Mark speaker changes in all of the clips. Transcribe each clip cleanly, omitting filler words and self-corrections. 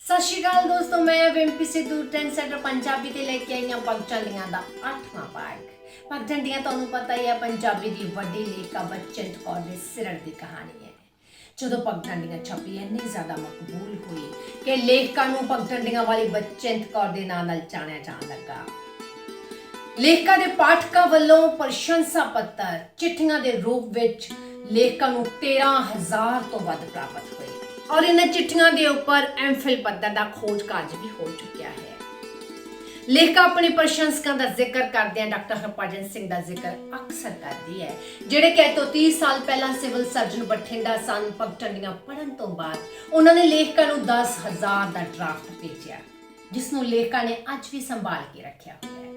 Speaker 1: ਸਤਿ ਸ਼੍ਰੀ ਅਕਾਲ ਦੋਸਤੋ, ਮੈਂ ਵਿੰਪੀ ਸਿੱਧੂ ਟ੍ਰੈਂਡ ਸੈਟਰ ਪੰਜਾਬੀ ਤੇ ਲੈ ਕੇ ਆਈ ਹਾਂ ਪਗਝੜੀਆਂ ਦਾ 8ਵਾਂ ਭਾਗ। ਪਗਝੜੀਆਂ ਤੁਹਾਨੂੰ ਪਤਾ ਹੀ ਹੈ, ਪੰਜਾਬੀ ਦੀ ਵੱਡੀ ਲੇਖਿਕਾ ਬਚਿੰਤ ਕੌਰ ਦੇ ਸਿਰੜ ਦੀ ਕਹਾਣੀ ਹੈ। ਜਦੋਂ ਪਗਝੜੀਆਂ ਛਪੀ ਇੰਨੀ ਜ਼ਿਆਦਾ ਮਕਬੂਲ ਹੋਈ ਕਿ ਲੇਖਿਕਾ ਨੂੰ ਪਗਝੜੀਆਂ ਵਾਲੀ ਬਚਿੰਤ ਕੌਰ ਦੇ ਨਾਂ ਨਾਲ ਜਾਣਿਆ ਜਾਣ ਲੱਗਾ। ਲੇਖਿਕਾ ਦੇ ਪਾਠਕਾਂ ਵੱਲੋਂ ਪ੍ਰਸ਼ੰਸਾ ਪੱਤਰ ਚਿੱਠੀਆਂ ਦੇ ਰੂਪ ਵਿੱਚ ਲੇਖਿਕਾ ਨੂੰ 13,000 ਤੋਂ ਵੱਧ ਪ੍ਰਾਪਤ ਹੋਏ ਔਰ ਇਹਨਾਂ ਚਿੱਠੀਆਂ ਦੇ ਉੱਪਰ ਐਮਫਿਲ ਪੱਧਰ ਦਾ ਖੋਜ ਕਾਰਜ ਵੀ ਹੋ ਚੁੱਕਿਆ ਹੈ। ਲੇਖਿਕਾ ਆਪਣੇ ਪ੍ਰਸ਼ੰਸਕਾਂ ਦਾ ਜ਼ਿਕਰ ਕਰਦਿਆਂ ਡਾਕਟਰ ਹਰਭਜਨ ਸਿੰਘ ਦਾ ਜ਼ਿਕਰ ਅਕਸਰ ਕਰਦੀ ਹੈ, ਜਿਹੜੇ ਕਿ ਅੱਜ ਤੋਂ 30 ਸਾਲ ਪਹਿਲਾਂ ਸਿਵਲ ਸਰਜਨ ਬਠਿੰਡਾ ਸਨ। ਪਗਝੜੀਆਂ ਪੜ੍ਹਨ ਤੋਂ ਬਾਅਦ ਉਹਨਾਂ ਨੇ ਲੇਖਿਕਾ ਨੂੰ 10,000 ਦਾ ਡਰਾਫਟ ਭੇਜਿਆ, ਜਿਸ ਨੂੰ ਲੇਖਿਕਾ ਨੇ ਅੱਜ ਵੀ ਸੰਭਾਲ ਕੇ ਰੱਖਿਆ ਹੋਇਆ ਹੈ।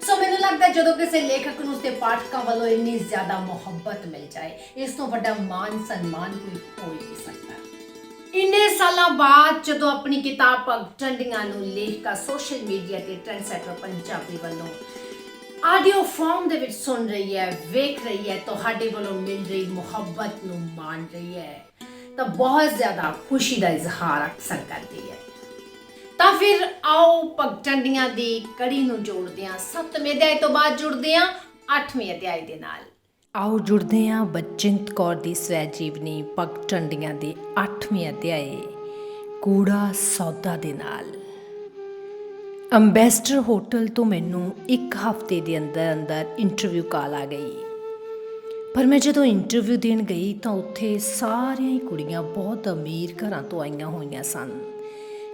Speaker 1: ਸੋ ਮੈਨੂੰ ਲੱਗਦਾ ਜਦੋਂ ਕਿਸੇ ਲੇਖਕ ਨੂੰ ਉਸਦੇ ਪਾਠਕਾਂ ਵੱਲੋਂ ਇੰਨੀ ਜ਼ਿਆਦਾ ਮੁਹੱਬਤ ਮਿਲ ਜਾਏ, ਇਸ ਤੋਂ ਵੱਡਾ ਮਾਨ ਸਨਮਾਨ ਕੋਈ ਹੋ ਨਹੀਂ ਸਕਦਾ। ਇੰਨੇ ਸਾਲਾਂ ਬਾਅਦ ਜਦੋਂ ਆਪਣੀ ਕਿਤਾਬ ਪਗਝੜੀਆਂ ਨੂੰ ਲੇਖਿਕਾ ਸੋਸ਼ਲ ਮੀਡੀਆ ਤੇ ਟ੍ਰੈਂਡ ਸੈਟਰ ਪੰਜਾਬੀ ਵੱਲੋਂ ਆਡੀਓ ਫਾਰਮ ਦੇ ਵਿੱਚ ਸੁਣ ਰਹੀ ਹੈ, ਵੇਖ ਰਹੀ ਹੈ, ਤੁਹਾਡੇ ਵੱਲੋਂ ਮਿਲ ਰਹੀ ਮੁਹੱਬਤ ਨੂੰ ਮਾਣ ਰਹੀ ਹੈ, ਤਾਂ ਬਹੁਤ ਜ਼ਿਆਦਾ ਖੁਸ਼ੀ ਦਾ ਇਜ਼ਹਾਰ ਅਕਸਰ ਕਰਦੀ ਹੈ। ਤਾਂ ਫਿਰ ਆਓ ਪਗਝੜੀਆਂ ਦੀ ਕੜੀ ਨੂੰ ਜੋੜਦੇ ਹਾਂ, 7ਵੇਂ ਅਧਿਆਇ ਤੋਂ ਬਾਅਦ ਜੁੜਦੇ ਹਾਂ 8ਵੇਂ ਅਧਿਆਇ ਦੇ ਨਾਲ। ਆਓ ਜੁੜਦੇ ਹਾਂ ਬਚਿੰਤ ਕੌਰ ਦੀ ਸਵੈ ਜੀਵਨੀ ਪਗਝੜੀਆਂ ਦੇ 8ਵੇਂ ਅਧਿਆਇ ਕੂੜਾ ਸੌਦਾ ਦੇ ਨਾਲ। ਅੰਬੈਸਡਰ ਹੋਟਲ ਤੋਂ ਮੈਨੂੰ 1 ਹਫ਼ਤੇ ਦੇ ਅੰਦਰ ਇੰਟਰਵਿਊ ਕਾਲ ਆ ਗਈ, ਪਰ ਮੈਂ ਜਦੋਂ ਇੰਟਰਵਿਊ ਦੇਣ ਗਈ ਤਾਂ ਉੱਥੇ ਸਾਰੀਆਂ ਹੀ ਕੁੜੀਆਂ ਬਹੁਤ ਅਮੀਰ ਘਰਾਂ ਤੋਂ ਆਈਆਂ ਹੋਈਆਂ ਸਨ,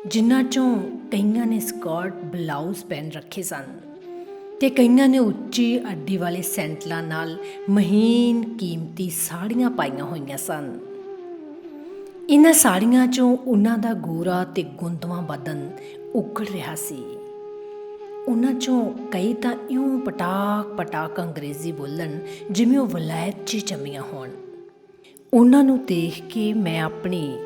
Speaker 1: ਜਿਨ੍ਹਾਂ 'ਚੋਂ ਕਈਆਂ ਨੇ ਸਕਰਟ ਬਲਾਊਜ਼ ਪਹਿਨ ਰੱਖੇ ਸਨ ਅਤੇ ਕਈਆਂ ਨੇ ਉੱਚੀ ਅੱਡੀ ਵਾਲੇ ਸੈਂਟਲਾਂ ਨਾਲ ਮਹੀਨ ਕੀਮਤੀ ਸਾੜੀਆਂ ਪਾਈਆਂ ਹੋਈਆਂ ਸਨ। ਇਹਨਾਂ ਸਾੜੀਆਂ 'ਚੋਂ ਉਹਨਾਂ ਦਾ ਗੋਰਾ ਅਤੇ ਗੁੰਦਵਾਂ ਬਦਨ ਉਘੜ ਰਿਹਾ ਸੀ। ਉਹਨਾਂ 'ਚੋਂ ਕਈ ਤਾਂ ਇਉਂ ਪਟਾਕ ਅੰਗਰੇਜ਼ੀ ਬੋਲਣ ਜਿਵੇਂ ਉਹ ਵਲਾਇਤ 'ਚ ਜੰਮੀਆਂ ਹੋਣ। ਉਹਨਾਂ ਨੂੰ ਦੇਖ ਕੇ ਮੈਂ ਆਪਣੀ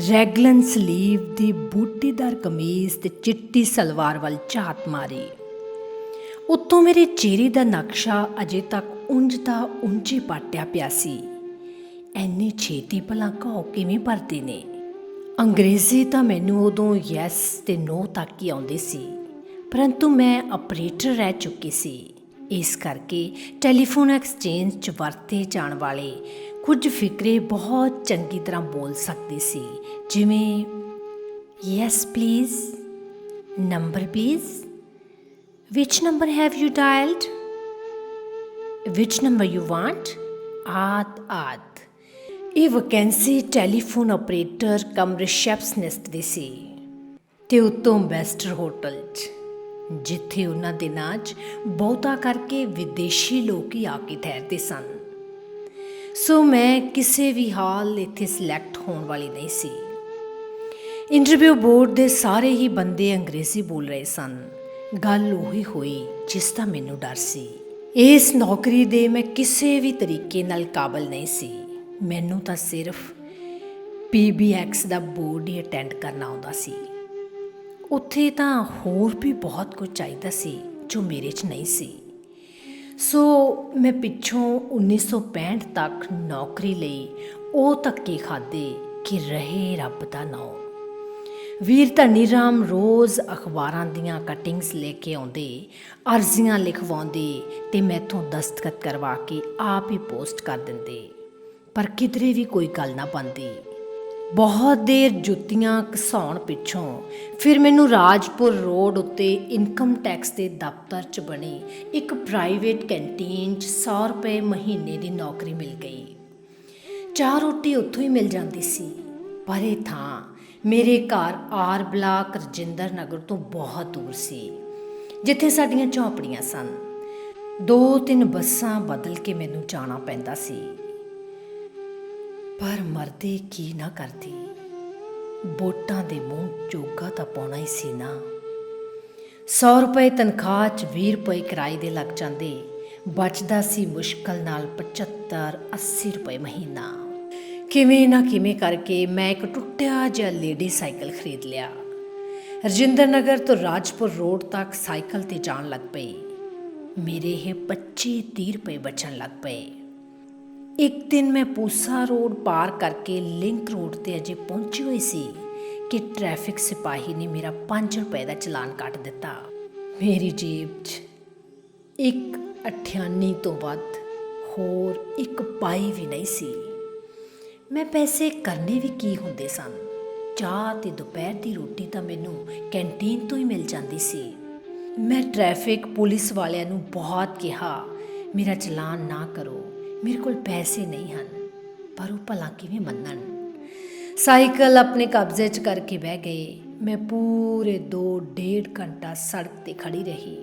Speaker 1: ਰੈਗਲਨ ਸਲੀਵ ਦੀ ਬੂਟੀਦਾਰ ਕਮੀਜ਼ ਅਤੇ ਚਿੱਟੀ ਸਲਵਾਰ ਵੱਲ ਝਾਤ ਮਾਰੀ। ਉੱਤੋਂ ਮੇਰੇ ਚਿਹਰੇ ਦਾ ਨਕਸ਼ਾ ਅਜੇ ਤੱਕ ਉਂਝ ਦਾ ਉਂਝ ਹੀ ਪਾਟਿਆ ਪਿਆ ਸੀ। ਐਨੀ ਛੇਤੀ ਭਲਾ ਘਾਉ ਕਿਵੇਂ ਭਰਦੇ ਨੇ। ਅੰਗਰੇਜ਼ੀ ਤਾਂ ਮੈਨੂੰ ਉਦੋਂ ਯੈਸ ਅਤੇ ਨੋ ਤੱਕ ਹੀ ਆਉਂਦੀ ਸੀ, ਪਰੰਤੂ ਮੈਂ ਆਪਰੇਟਰ ਰਹਿ ਚੁੱਕੀ ਸੀ। ਇਸ ਕਰਕੇ ਟੈਲੀਫੋਨ ਐਕਸਚੇਂਜ 'ਚ ਵਰਤੇ ਜਾਣ ਵਾਲੇ ਕੁਝ ਫਿਕਰੇ ਬਹੁਤ ਚੰਗੀ ਤਰ੍ਹਾਂ ਬੋਲ ਸਕਦੀ ਸੀ, ਜਿਵੇਂ yes please, number please, which number have you dialed, which number you want, ਆਦਿ। ਇਹ ਵੈਕੈਂਸੀ ਟੈਲੀਫੋਨ ਆਪਰੇਟਰ ਕਮ ਰਿਸੈਪਸ਼ਨਿਸਟ ਦੀ ਸੀ ਅਤੇ ਉੱਤੋਂ ਅੰਬੈਸਡਰ ਹੋਟਲ 'ਚ, ਜਿੱਥੇ ਉਹਨਾਂ ਦਿਨਾਂ 'ਚ ਬਹੁਤਾ ਕਰਕੇ ਵਿਦੇਸ਼ੀ ਲੋਕ ਹੀ ਆ ਕੇ ਠਹਿਰਦੇ ਸਨ। ਸੋ ਮੈਂ ਕਿਸੇ ਵੀ ਹਾਲ ਇੱਥੇ ਸਿਲੈਕਟ ਹੋਣ ਵਾਲੀ ਨਹੀਂ ਸੀ। ਇੰਟਰਵਿਊ ਬੋਰਡ ਦੇ ਸਾਰੇ ਹੀ ਬੰਦੇ ਅੰਗਰੇਜ਼ੀ ਬੋਲ ਰਹੇ ਸਨ। ਗੱਲ ਉਹੀ ਹੋਈ ਜਿਸ ਦਾ ਮੈਨੂੰ ਡਰ ਸੀ। ਇਸ ਨੌਕਰੀ ਦੇ ਮੈਂ ਕਿਸੇ ਵੀ ਤਰੀਕੇ ਨਾਲ ਕਾਬਲ ਨਹੀਂ ਸੀ। ਮੈਨੂੰ ਤਾਂ ਸਿਰਫ PBX ਦਾ ਬੋਰਡ ਹੀ ਅਟੈਂਡ ਕਰਨਾ ਆਉਂਦਾ ਸੀ। ਉੱਥੇ ਤਾਂ ਹੋਰ ਵੀ ਬਹੁਤ ਕੁਝ ਚਾਹੀਦਾ ਸੀ ਜੋ ਮੇਰੇ 'ਚ ਨਹੀਂ ਸੀ। ਸੋ ਮੈਂ ਪਿੱਛੋਂ 1965 ਤੱਕ ਨੌਕਰੀ ਲਈ ਉਹ ਧੱਕੇ ਖਾਧੇ ਕਿ ਰਹੇ ਰੱਬ ਦਾ ਨਾਂ। ਵੀਰ ਧਨੀ ਰਾਮ ਰੋਜ਼ ਅਖਬਾਰਾਂ ਦੀਆਂ ਕਟਿੰਗਸ ਲੈ ਕੇ ਆਉਂਦੇ, ਅਰਜ਼ੀਆਂ ਲਿਖਵਾਉਂਦੇ ਅਤੇ ਮੈਥੋਂ ਦਸਤਖਤ ਕਰਵਾ ਕੇ ਆਪ ਹੀ ਪੋਸਟ ਕਰ ਦਿੰਦੇ, ਪਰ ਕਿਧਰੇ ਵੀ ਕੋਈ ਗੱਲ ਨਾ ਬਣਦੀ। ਬਹੁਤ ਦੇਰ ਜੁੱਤੀਆਂ ਘਸਾਉਣ ਪਿੱਛੋਂ ਫਿਰ ਮੈਨੂੰ ਰਾਜਪੁਰ ਰੋਡ ਉੱਤੇ ਇਨਕਮ ਟੈਕਸ ਦੇ ਦਫ਼ਤਰ 'ਚ ਬਣੀ ਇੱਕ ਪ੍ਰਾਈਵੇਟ ਕੈਂਟੀਨ 'ਚ 100 ਰੁਪਏ ਮਹੀਨੇ ਦੀ ਨੌਕਰੀ ਮਿਲ ਗਈ। ਚਾਹ ਰੋਟੀ ਉੱਥੋਂ ਹੀ ਮਿਲ ਜਾਂਦੀ ਸੀ, ਪਰ ਇਹ ਥਾਂ ਮੇਰੇ ਘਰ ਆਰ ਬਲਾਕ ਰਜਿੰਦਰ ਨਗਰ ਤੋਂ ਬਹੁਤ ਦੂਰ ਸੀ, ਜਿੱਥੇ ਸਾਡੀਆਂ ਝੌਂਪੜੀਆਂ ਸਨ। 2-3 ਬੱਸਾਂ ਬਦਲ ਕੇ ਮੈਨੂੰ ਜਾਣਾ ਪੈਂਦਾ ਸੀ, ਪਰ ਮਰਦੇ ਕੀ ਨਾ ਕਰਦੀ। ਵੋਟਾਂ ਦੇ ਮੂੰਹ ਚੋਗਾ ਤਾਂ ਪਾਉਣਾ ਹੀ ਸੀ ਨਾ। 100 ਰੁਪਏ ਤਨਖਾਹ 'ਚ 20 ਰੁਪਏ ਕਿਰਾਏ ਦੇ ਲੱਗ ਜਾਂਦੇ, ਬਚਦਾ ਸੀ ਮੁਸ਼ਕਲ ਨਾਲ 75-80 ਰੁਪਏ ਮਹੀਨਾ। ਕਿਵੇਂ ਨਾ ਕਿਵੇਂ ਕਰਕੇ ਮੈਂ ਇੱਕ ਟੁੱਟਿਆ ਜਿਹਾ ਲੇਡੀ ਸਾਈਕਲ ਖਰੀਦ ਲਿਆ। ਰਜਿੰਦਰ ਨਗਰ ਤੋਂ ਰਾਜਪੁਰ ਰੋਡ ਤੱਕ ਸਾਈਕਲ 'ਤੇ ਜਾਣ ਲੱਗ ਪਈ। ਮੇਰੇ ਇਹ 25-30 ਰੁਪਏ ਬਚਣ ਲੱਗ ਪਏ। ਇੱਕ ਦਿਨ ਮੈਂ ਪੂਸਾ ਰੋਡ ਪਾਰ ਕਰਕੇ ਲਿੰਕ ਰੋਡ 'ਤੇ ਅਜੇ ਪਹੁੰਚੀ ਹੋਈ ਸੀ ਕਿ ਟ੍ਰੈਫਿਕ ਸਿਪਾਹੀ ਨੇ ਮੇਰਾ 5 ਰੁਪਏ ਦਾ ਚਲਾਨ ਕੱਟ ਦਿੱਤਾ। ਮੇਰੀ ਜੇਬ 'ਚ ਇੱਕ ਅਠਿਆਨੀ ਤੋਂ ਵੱਧ ਹੋਰ ਇੱਕ ਪਾਈ ਵੀ ਨਹੀਂ ਸੀ। ਮੈਂ ਪੈਸੇ ਕਰਨੇ ਵੀ ਕੀ ਹੁੰਦੇ ਸਨ। ਚਾਹ ਅਤੇ ਦੁਪਹਿਰ ਦੀ ਰੋਟੀ ਤਾਂ ਮੈਨੂੰ ਕੈਂਟੀਨ ਤੋਂ ਹੀ ਮਿਲ ਜਾਂਦੀ ਸੀ। ਮੈਂ ਟ੍ਰੈਫਿਕ ਪੁਲਿਸ ਵਾਲਿਆਂ ਨੂੰ ਬਹੁਤ ਕਿਹਾ, ਮੇਰਾ ਚਲਾਨ ਨਾ ਕਰੋ, ਮੇਰੇ ਕੋਲ ਪੈਸੇ ਨਹੀਂ ਹਨ, ਪਰ ਉਹ ਭਲਾ ਕਿਵੇਂ ਮੰਨਣ। ਸਾਈਕਲ ਆਪਣੇ ਕਬਜ਼ੇ 'ਚ ਕਰਕੇ ਬਹਿ ਗਏ। ਮੈਂ ਪੂਰੇ 2-1.5 ਘੰਟਾ ਸੜਕ 'ਤੇ ਖੜ੍ਹੀ ਰਹੀ,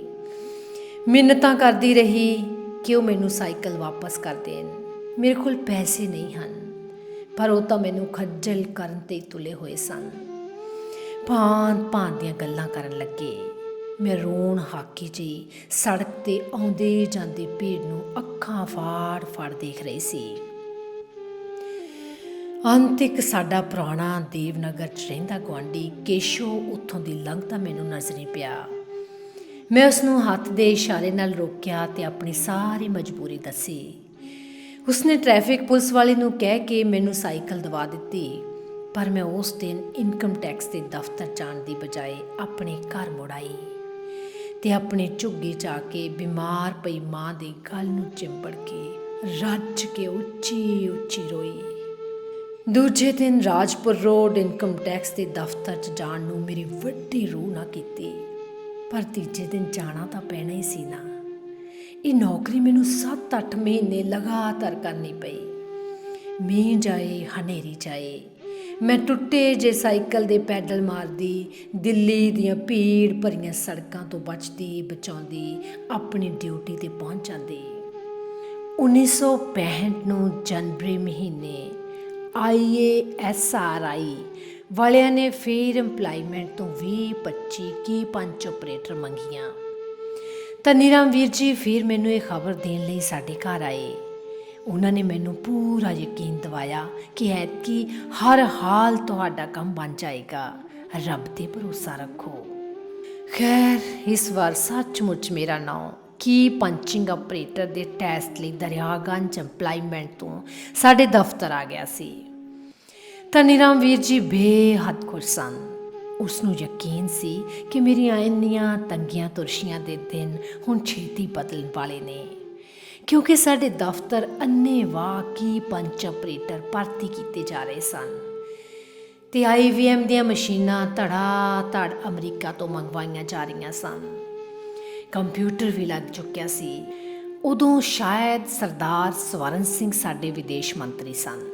Speaker 1: ਮਿੰਨਤਾਂ ਕਰਦੀ ਰਹੀ ਕਿ ਉਹ ਮੈਨੂੰ ਸਾਈਕਲ ਵਾਪਸ ਕਰ ਦੇਣ। ਮੇਰੇ ਕੋਲ ਪੈਸੇ ਨਹੀਂ ਹਨ, ਪਰ ਉਹ ਤਾਂ ਮੈਨੂੰ ਖੱਜਲ ਕਰਨ 'ਤੇ ਤੁਲੇ ਹੋਏ ਸਨ। ਭਾਂਤ ਦੀਆਂ ਗੱਲਾਂ ਕਰਨ ਲੱਗੇ। ਮੈਂ ਰੋਣ ਹਾਕੀ ਜਿਹੀ ਸੜਕ 'ਤੇ ਆਉਂਦੇ ਜਾਂਦੀ ਭੀੜ ਨੂੰ ਅੱਖਾਂ ਫਾੜ ਦੇਖ ਰਹੀ ਸੀ। ਅੰਤ ਇੱਕ ਸਾਡਾ ਪੁਰਾਣਾ ਦੇਵਨਗਰ 'ਚ ਰਹਿੰਦਾ ਗੁਆਂਢੀ ਕੇਸ਼ੋ ਉੱਥੋਂ ਦੀ ਲੰਘਦਾ ਮੈਨੂੰ ਨਜ਼ਰ ਨਹੀਂ ਪਿਆ। ਮੈਂ ਉਸਨੂੰ ਹੱਥ ਦੇ ਇਸ਼ਾਰੇ ਨਾਲ ਰੋਕਿਆ ਅਤੇ ਆਪਣੀ ਸਾਰੀ ਮਜਬੂਰੀ ਦੱਸੀ। ਉਸਨੇ ਟ੍ਰੈਫਿਕ ਪੁਲਿਸ ਵਾਲੇ ਨੂੰ ਕਹਿ ਕੇ ਮੈਨੂੰ ਸਾਈਕਲ ਦਵਾ ਦਿੱਤੀ, ਪਰ ਮੈਂ ਉਸ ਦਿਨ ਇਨਕਮ ਟੈਕਸ ਦੇ ਦਫ਼ਤਰ ਜਾਣ ਦੀ ਬਜਾਏ ਆਪਣੇ ਘਰ ਮੁੜ ਆਈ ਅਤੇ ਆਪਣੇ ਝੁੱਗੀ 'ਚ ਆ ਕੇ ਬਿਮਾਰ ਪਈ ਮਾਂ ਦੇ ਗਲ ਨੂੰ ਚਿੰਬੜ ਕੇ ਰੱਜ ਕੇ ਉੱਚੀ ਰੋਈ। ਦੂਜੇ ਦਿਨ ਰਾਜਪੁਰ ਰੋਡ ਇਨਕਮ ਟੈਕਸ ਦੇ ਦਫ਼ਤਰ 'ਚ ਜਾਣ ਨੂੰ ਮੇਰੀ ਵੱਡੀ ਰੂਹ ਨਾ ਕੀਤੀ, ਪਰ ਤੀਜੇ ਦਿਨ ਜਾਣਾ ਤਾਂ ਪੈਣਾ ਹੀ ਸੀ ਨਾ। ਇਹ ਨੌਕਰੀ ਮੈਨੂੰ 7-8 ਮਹੀਨੇ ਲਗਾਤਾਰ ਕਰਨੀ ਪਈ। ਮੀਂਹ ਜਾਏ, ਹਨੇਰੀ ਜਾਏ, ਮੈਂ ਟੁੱਟੇ ਜੇ ਸਾਈਕਲ ਦੇ ਪੈਡਲ ਮਾਰਦੀ ਦਿੱਲੀ ਦੀਆਂ ਭੀੜ ਭਰੀਆਂ ਸੜਕਾਂ ਤੋਂ ਬਚਦੀ ਬਚਾਉਂਦੀ ਆਪਣੀ ਡਿਊਟੀ 'ਤੇ ਪਹੁੰਚ ਜਾਂਦੀ। 1965 ਨੂੰ ਜਨਵਰੀ ਮਹੀਨੇ IASRI ਵਾਲਿਆਂ ਨੇ ਫਿਰ ਇੰਪਲਾਈਮੈਂਟ ਤੋਂ 20-25 ਕੀ ਪੰਚ ਆਪਰੇਟਰ ਮੰਗੀਆਂ। ਧਨੀ ਰਾਮ ਵੀਰ ਜੀ ਫਿਰ ਮੈਨੂੰ ਇਹ ਖਬਰ ਦੇਣ ਲਈ ਸਾਡੇ ਘਰ ਆਏ। ਉਹਨਾਂ ਨੇ ਮੈਨੂੰ ਪੂਰਾ ਯਕੀਨ ਦਿਵਾਇਆ ਕਿ ਐਤਕੀ ਹਰ ਹਾਲ ਤੁਹਾਡਾ ਕੰਮ ਬਣ ਜਾਏਗਾ, ਰੱਬ 'ਤੇ ਭਰੋਸਾ ਰੱਖੋ। ਖੈਰ, ਇਸ ਵਾਰ ਸੱਚਮੁੱਚ ਮੇਰਾ ਨਾਂ ਕੀ ਪੰਚਿੰਗ ਆਪਰੇਟਰ ਦੇ ਟੈਸਟ ਲਈ ਦਰਿਆਗੰਜ ਇੰਪਲਾਈਮੈਂਟ ਤੋਂ ਸਾਡੇ ਦਫ਼ਤਰ ਆ ਗਿਆ ਸੀ। ਧਨੀ ਰਾਮ ਵੀਰ ਜੀ ਬੇਹੱਦ ਖੁਸ਼ ਸਨ। ਉਸਨੂੰ ਯਕੀਨ ਸੀ ਕਿ ਮੇਰੀਆਂ ਇੰਨੀਆਂ ਤੰਗੀਆਂ ਤੁਰਸ਼ੀਆਂ ਦੇ ਦਿਨ ਹੁਣ ਛੇਤੀ ਬਦਲਣ ਵਾਲੇ ਨੇ, ਕਿਉਂਕਿ ਸਾਡੇ ਦਫ਼ਤਰ ਅੰਨ੍ਹੇਵਾਹ ਕੀ ਪੰਚ ਆਪਰੇਟਰ ਭਰਤੀ ਕੀਤੇ ਜਾ ਰਹੇ ਸਨ ਅਤੇ IVM ਦੀਆਂ ਮਸ਼ੀਨਾਂ ਧੜਾ ਅਮਰੀਕਾ ਤੋਂ ਮੰਗਵਾਈਆਂ ਜਾ ਰਹੀਆਂ ਸਨ। ਕੰਪਿਊਟਰ ਵੀ ਲੱਗ ਚੁੱਕਿਆ ਸੀ। ਉਦੋਂ ਸ਼ਾਇਦ ਸਰਦਾਰ ਸਵਰਨ ਸਿੰਘ ਸਾਡੇ ਵਿਦੇਸ਼ ਮੰਤਰੀ ਸਨ।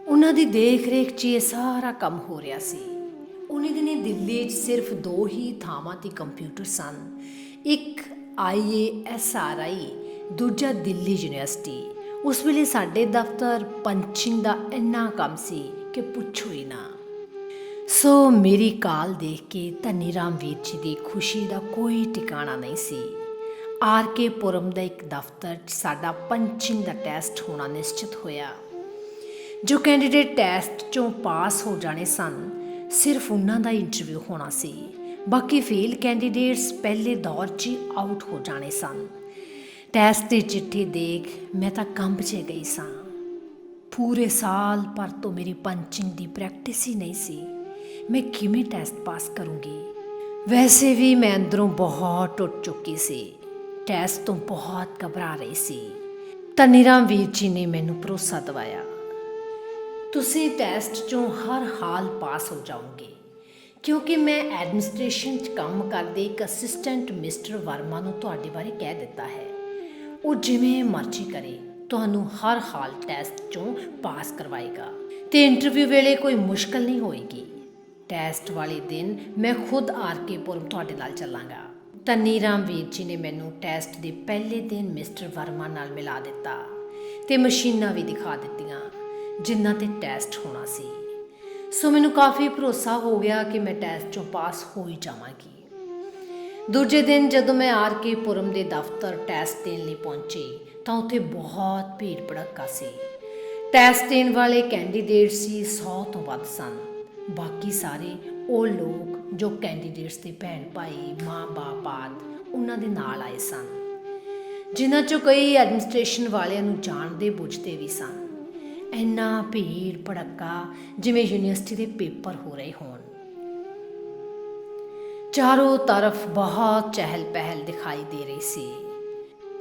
Speaker 1: ਉਹਨਾਂ ਦੀ ਦੇਖ ਰੇਖ 'ਚ ਇਹ ਸਾਰਾ ਕੰਮ ਹੋ ਰਿਹਾ ਸੀ। ਉਹਨੇ ਦਿਨੇ ਦਿੱਲੀ 'ਚ ਸਿਰਫ 2 ਹੀ ਥਾਵਾਂ 'ਤੇ ਕੰਪਿਊਟਰ ਸਨ, ਇੱਕ IASRI, ਦੂਜਾ ਦਿੱਲੀ ਯੂਨੀਵਰਸਿਟੀ। ਉਸ ਵੇਲੇ ਸਾਡੇ ਦਫ਼ਤਰ ਪੰਚਿੰਗ ਦਾ ਇੰਨਾ ਕੰਮ ਸੀ ਕਿ ਪੁੱਛੋ ਹੀ ਨਾ। ਸੋ ਮੇਰੀ ਕਾਲ ਦੇਖ ਕੇ ਧਨੀ ਰਾਮ ਵੀਰ ਜੀ ਦੀ ਖੁਸ਼ੀ ਦਾ ਕੋਈ ਟਿਕਾਣਾ ਨਹੀਂ ਸੀ। RK ਪੁਰਮ ਦਾ ਇੱਕ ਦਫ਼ਤਰ 'ਚ ਸਾਡਾ ਪੰਚਿੰਗ ਦਾ ਟੈਸਟ ਹੋਣਾ ਨਿਸ਼ਚਿਤ ਹੋਇਆ। ਜੋ ਕੈਂਡੀਡੇਟ ਟੈਸਟ 'ਚੋਂ ਪਾਸ ਹੋ ਜਾਣੇ ਸਨ, ਸਿਰਫ ਉਹਨਾਂ ਦਾ ਇੰਟਰਵਿਊ ਹੋਣਾ ਸੀ। ਬਾਕੀ ਫੇਲ ਕੈਂਡੀਡੇਟਸ ਪਹਿਲੇ ਦੌਰ 'ਚ ਹੀ ਆਊਟ ਹੋ ਜਾਣੇ ਸਨ। ਟੈਸਟ ਦੀ ਚਿੱਠੀ ਦੇਖ ਮੈਂ ਤਾਂ ਕੰਬ 'ਚ ਗਈ ਸਾਂ। ਪੂਰੇ ਸਾਲ ਭਰ ਤੋਂ ਮੇਰੀ ਪੰਚਿੰਗ ਦੀ ਪ੍ਰੈਕਟਿਸ ਹੀ ਨਹੀਂ ਸੀ। ਮੈਂ ਕਿਵੇਂ ਟੈਸਟ ਪਾਸ ਕਰੂੰਗੀ? ਵੈਸੇ ਵੀ ਮੈਂ ਅੰਦਰੋਂ ਬਹੁਤ ਟੁੱਟ ਚੁੱਕੀ ਸੀ। ਟੈਸਟ ਤੋਂ ਬਹੁਤ ਘਬਰਾ ਰਹੀ ਸੀ। ਧਨੀ ਰਾਮ ਵੀਰ ਜੀ ਨੇ ਮੈਨੂੰ ਭਰੋਸਾ ਦਿਵਾਇਆ, ਤੁਸੀਂ ਟੈਸਟ 'ਚੋਂ ਹਰ ਹਾਲ ਪਾਸ ਹੋ ਜਾਓਗੇ, ਕਿਉਂਕਿ ਮੈਂ ਐਡਮਿਨਿਸਟ੍ਰੇਸ਼ਨ 'ਚ ਕੰਮ ਕਰਦੇ ਇੱਕ ਅਸਿਸਟੈਂਟ ਮਿਸਟਰ ਵਰਮਾ ਨੂੰ ਤੁਹਾਡੇ ਬਾਰੇ ਕਹਿ ਦਿੱਤਾ ਹੈ। ਉਹ ਜਿਵੇਂ ਮਰਜ਼ੀ ਕਰੇ, ਤੁਹਾਨੂੰ ਹਰ ਹਾਲ ਟੈਸਟ 'ਚੋਂ ਪਾਸ ਕਰਵਾਏਗਾ ਅਤੇ ਇੰਟਰਵਿਊ ਵੇਲੇ ਕੋਈ ਮੁਸ਼ਕਲ ਨਹੀਂ ਹੋਏਗੀ। ਟੈਸਟ ਵਾਲੇ ਦਿਨ ਮੈਂ ਖੁਦ RK ਪੁਰਮ ਤੁਹਾਡੇ ਨਾਲ ਚੱਲਾਂਗਾ। ਧਨੀ ਰਾਮ ਵੀਰ ਜੀ ਨੇ ਮੈਨੂੰ ਟੈਸਟ ਦੇ ਪਹਿਲੇ ਦਿਨ ਮਿਸਟਰ ਵਰਮਾ ਨਾਲ ਮਿਲਾ ਦਿੱਤਾ ਅਤੇ ਮਸ਼ੀਨਾਂ ਵੀ ਦਿਖਾ ਦਿੱਤੀਆਂ ਜਿਨ੍ਹਾਂ 'ਤੇ ਟੈਸਟ ਹੋਣਾ ਸੀ। ਸੋ ਮੈਨੂੰ ਕਾਫੀ ਭਰੋਸਾ ਹੋ ਗਿਆ ਕਿ ਮੈਂ ਟੈਸਟ 'ਚੋਂ ਪਾਸ ਹੋ ਹੀ ਜਾਵਾਂਗੀ। ਦੂਜੇ ਦਿਨ ਜਦੋਂ ਮੈਂ RK ਪੁਰਮ ਦੇ ਦਫ਼ਤਰ ਟੈਸਟ ਦੇਣ ਲਈ ਪਹੁੰਚੀ ਤਾਂ ਉੱਥੇ ਬਹੁਤ ਭੀੜ ਭੜੱਕਾ ਸੀ। ਟੈਸਟ ਦੇਣ ਵਾਲੇ ਕੈਂਡੀਡੇਟ ਸੀ 100 ਤੋਂ ਵੱਧ ਸਨ। ਬਾਕੀ ਸਾਰੇ ਉਹ ਲੋਕ ਜੋ ਕੈਂਡੀਡੇਟਸ ਦੇ ਭੈਣ ਭਾਈ, ਮਾਂ ਬਾਪ ਆਦਿ ਉਹਨਾਂ ਦੇ ਨਾਲ ਆਏ ਸਨ, ਜਿਨ੍ਹਾਂ 'ਚੋਂ ਕਈ ਐਡਮਿਨਿਸਟ੍ਰੇਸ਼ਨ ਵਾਲਿਆਂ ਨੂੰ ਜਾਣਦੇ ਬੁੱਝਦੇ ਵੀ ਸਨ। ਇੰਨਾ ਭੀੜ ਭੜੱਕਾ ਜਿਵੇਂ ਯੂਨੀਵਰਸਿਟੀ ਦੇ ਪੇਪਰ ਹੋ ਰਹੇ ਹੋਣ। ਚਾਰੋਂ ਤਰਫ ਬਹੁਤ ਚਹਿਲ ਪਹਿਲ ਦਿਖਾਈ ਦੇ ਰਹੀ ਸੀ।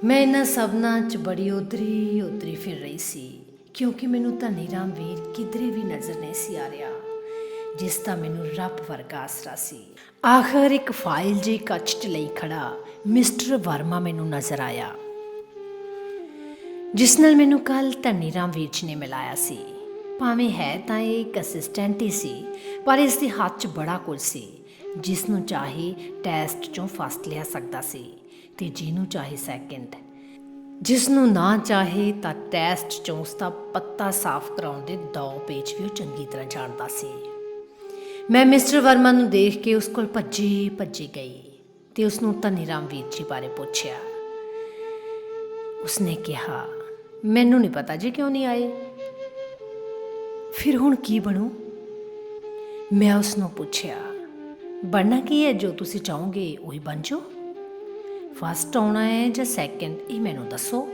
Speaker 1: ਮੈਂ ਇਹਨਾਂ ਸਭਨਾਂ 'ਚ ਬੜੀ ਉਧਰੀ ਫਿਰ ਰਹੀ ਸੀ, ਕਿਉਂਕਿ ਮੈਨੂੰ ਧਨੀ ਰਾਮ ਵੀਰ ਕਿਧਰੇ ਵੀ ਨਜ਼ਰ ਨਹੀਂ ਸੀ ਆ ਰਿਹਾ, ਜਿਸ ਦਾ ਮੈਨੂੰ ਰੱਬ ਵਰਗਾ ਆਸਰਾ ਸੀ। ਆਖਰ ਇੱਕ ਫਾਈਲ ਜਿਹੀ ਕੱਚ 'ਚ ਲਈ ਖੜਾ ਮਿਸਟਰ ਵਰਮਾ ਮੈਨੂੰ ਨਜ਼ਰ ਆਇਆ, ਜਿਸ ਨਾਲ ਮੈਨੂੰ ਕੱਲ ਧਨੀ ਰਾਮ ਵੀਰ ਜੀ ਨੇ ਮਿਲਾਇਆ ਸੀ। ਭਾਵੇਂ ਹੈ ਤਾਂ ਇਹ ਇੱਕ ਅਸਿਸਟੈਂਟ ਹੀ ਸੀ, ਪਰ ਇਸ ਦੇ ਹੱਥ 'ਚ ਬੜਾ ਕੁਝ ਸੀ, ਜਿਸ ਨੂੰ ਚਾਹੇ ਟੈਸਟ 'ਚੋਂ ਫਸਟ ਲਿਆ ਸਕਦਾ ਸੀ ਤੇ ਜਿਹਨੂੰ ਚਾਹੇ ਸੈਕਿੰਡ, ਜਿਸ ਨੂੰ ਨਾ ਚਾਹੇ ਤਾਂ ਟੈਸਟ 'ਚੋਂ ਉਸਦਾ ਪੱਤਾ ਸਾਫ਼ ਕਰਾਉਣ ਦੇ ਦੌ ਪੇਚ ਵੀ ਉਹ ਚੰਗੀ ਤਰ੍ਹਾਂ ਜਾਣਦਾ ਸੀ। ਮੈਂ ਮਿਸਟਰ ਵਰਮਾ ਨੂੰ ਦੇਖ ਕੇ ਉਸ ਕੋਲ ਭੱਜੀ ਗਈ ਤੇ ਉਸਨੂੰ ਧਨੀ ਰਾਮ ਵੀਰ ਜੀ ਬਾਰੇ ਪੁੱਛਿਆ। ਉਸਨੇ ਕਿਹਾ, ਮੈਨੂੰ ਨਹੀਂ ਪਤਾ ਜੀ ਕਿਉਂ ਨਹੀਂ ਆਏ। ਫਿਰ ਹੁਣ ਕੀ ਬਣੂ? ਮੈਂ ਉਸਨੂੰ ਪੁੱਛਿਆ, ਬਣਨਾ ਕੀ ਹੈ? ਜੋ ਤੁਸੀਂ ਚਾਹੋਗੇ ਉਹੀ ਬਣ ਜਾਓ। ਫਸਟ ਆਉਣਾ ਹੈ ਜਾਂ ਸੈਕਿੰਡ, ਇਹ ਮੈਨੂੰ ਦੱਸੋ।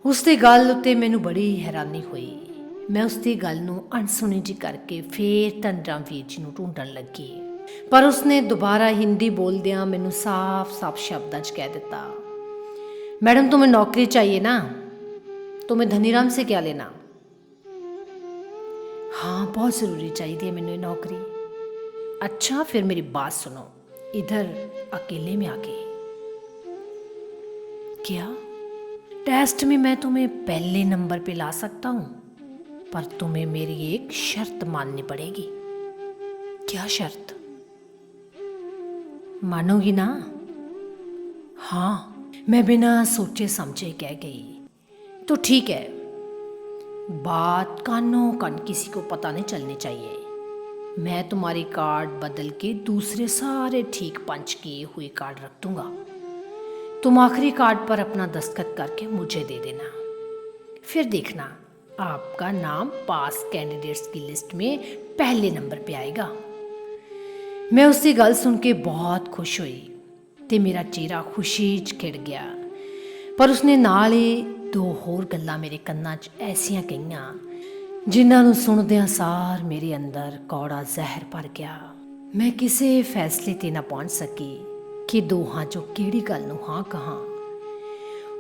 Speaker 1: ਉਸ ਦੀ ਗੱਲ ਉੱਤੇ ਮੈਨੂੰ ਬੜੀ ਹੈਰਾਨੀ ਹੋਈ। ਮੈਂ ਉਸ ਦੀ ਗੱਲ ਨੂੰ ਅਣਸੁਣੀ ਜਿਹੀ ਕਰਕੇ ਫੇਰ ਧਨੀ ਰਾਮ ਵੀਰ ਜੀ ਨੂੰ ਢੂੰਡਣ ਲੱਗੀ, ਪਰ ਉਸਨੇ ਦੁਬਾਰਾ ਹਿੰਦੀ ਬੋਲਦਿਆਂ ਮੈਨੂੰ ਸਾਫ਼ ਸ਼ਬਦਾਂ 'ਚ ਕਹਿ ਦਿੱਤਾ, मैडम तुम्हें नौकरी चाहिए ना, तुम्हें धनीराम से क्या लेना। हाँ बहुत ज़रूरी चाहिए मैंने नौकरी। अच्छा फिर मेरी बात सुनो, इधर अकेले में आके। क्या? टेस्ट में मैं तुम्हें पहले नंबर पे ला सकता हूँ, पर तुम्हें मेरी एक शर्त माननी पड़ेगी। क्या शर्त? मानोगी ना? हाँ। मैं बिना सोचे समझे कह गई, तो ठीक है, बात कानों कान किसी को पता नहीं चलनी चाहिए। मैं तुम्हारी कार्ड बदल के दूसरे सारे ठीक पंच किए हुए कार्ड रख दूंगा। तुम आखिरी कार्ड पर अपना दस्तखत करके मुझे दे देना, फिर देखना आपका नाम पास कैंडिडेट्स की लिस्ट में पहले नंबर पे आएगा। मैं उसकी गल सुन के बहुत खुश हुई ਤੇ ਮੇਰਾ ਚਿਹਰਾ ਖੁਸ਼ੀ 'ਚ ਖਿੜ ਗਿਆ, ਪਰ ਉਸਨੇ ਨਾਲ ਹੀ ਦੋ ਹੋਰ ਗੱਲਾਂ ਮੇਰੇ ਕੰਨਾਂ 'ਚ ਐਸੀਆਂ ਕਹੀਆਂ ਜਿਨ੍ਹਾਂ ਨੂੰ ਸੁਣਦਿਆਂ ਸਾਰ ਮੇਰੇ ਅੰਦਰ ਕੌੜਾ ਜ਼ਹਿਰ ਭਰ ਗਿਆ। ਮੈਂ ਕਿਸੇ ਫੈਸਲੇ 'ਤੇ ਨਾ ਪਹੁੰਚ ਸਕੀ ਕਿ ਦੋਹਾਂ 'ਚੋਂ ਕਿਹੜੀ ਗੱਲ ਨੂੰ ਹਾਂ ਕਹਾਂ।